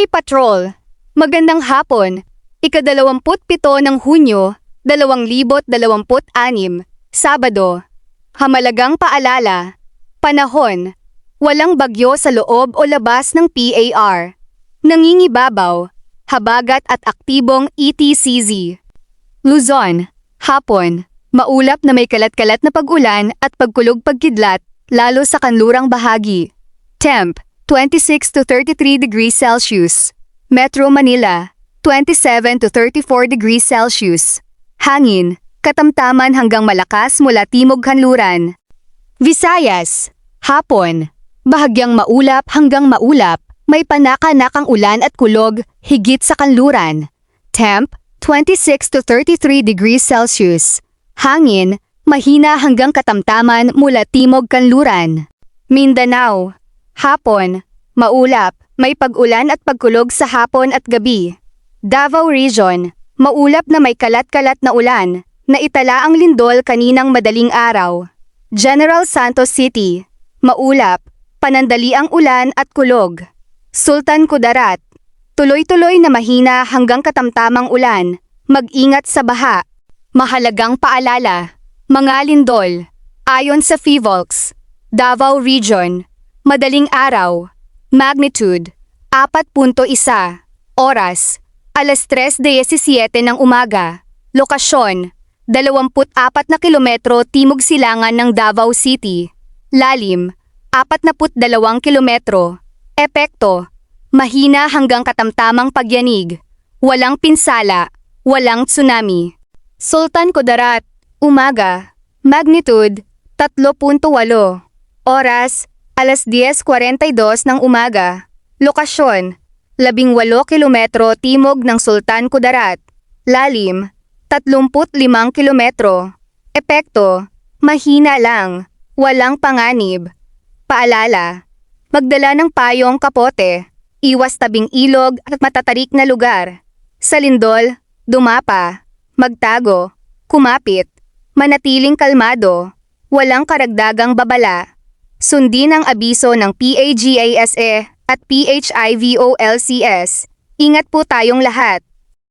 Highway Patrol. Magandang hapon. Ika-27 ng Hunyo, 2026, Sabado. Hamalagang paalala. Panahon. Walang bagyo sa loob o labas ng PAR. Nangingibabaw. Habagat at aktibong ETCZ. Luzon. Hapon. Maulap na may kalat-kalat na pag-ulan at pagkulog-pagkidlat, lalo sa kanlurang bahagi. Temp. 26 to 33 degrees Celsius. Metro Manila. 27 to 34 degrees Celsius. Hangin. Katamtaman hanggang malakas mula timog kanluran. Visayas. Hapon. Bahagyang maulap hanggang maulap. May panaka-nakang ulan at kulog higit sa kanluran. Temp. 26 to 33 degrees Celsius. Hangin. Mahina hanggang katamtaman mula timog kanluran. Mindanao. Hapon. Maulap. May pag-ulan at pagkulog sa hapon at gabi. Davao Region. Maulap na may kalat-kalat na ulan. Naitala ang lindol kaninang madaling araw. General Santos City. Maulap. Panandali ang ulan at kulog. Sultan Kudarat. Tuloy-tuloy na mahina hanggang katamtamang ulan. Mag-ingat sa baha. Mahalagang paalala. Mga lindol. Ayon sa PHIVOLCS. Davao Region. Madaling araw. Magnitude. 4.1. Oras. Alas 3:17 ng umaga. Lokasyon. 24 na kilometro timog silangan ng Davao City. Lalim. 42 kilometro. Epekto. Mahina hanggang katamtamang pagyanig. Walang pinsala. Walang tsunami. Sultan Kudarat. Umaga. Magnitude. 3.8. Oras. Alas 10:42 ng umaga. Lokasyon. 18 kilometro timog ng Sultan Kudarat. Lalim. 35 kilometro. Epekto. Mahina lang. Walang panganib. Paalala. Magdala ng payong kapote. Iwas tabing ilog at matatarik na lugar. Sa lindol, dumapa. Magtago. Kumapit. Manatiling kalmado. Walang karagdagang babala. Sundin ang abiso ng PAGASA at PHIVOLCS. Ingat po tayong lahat.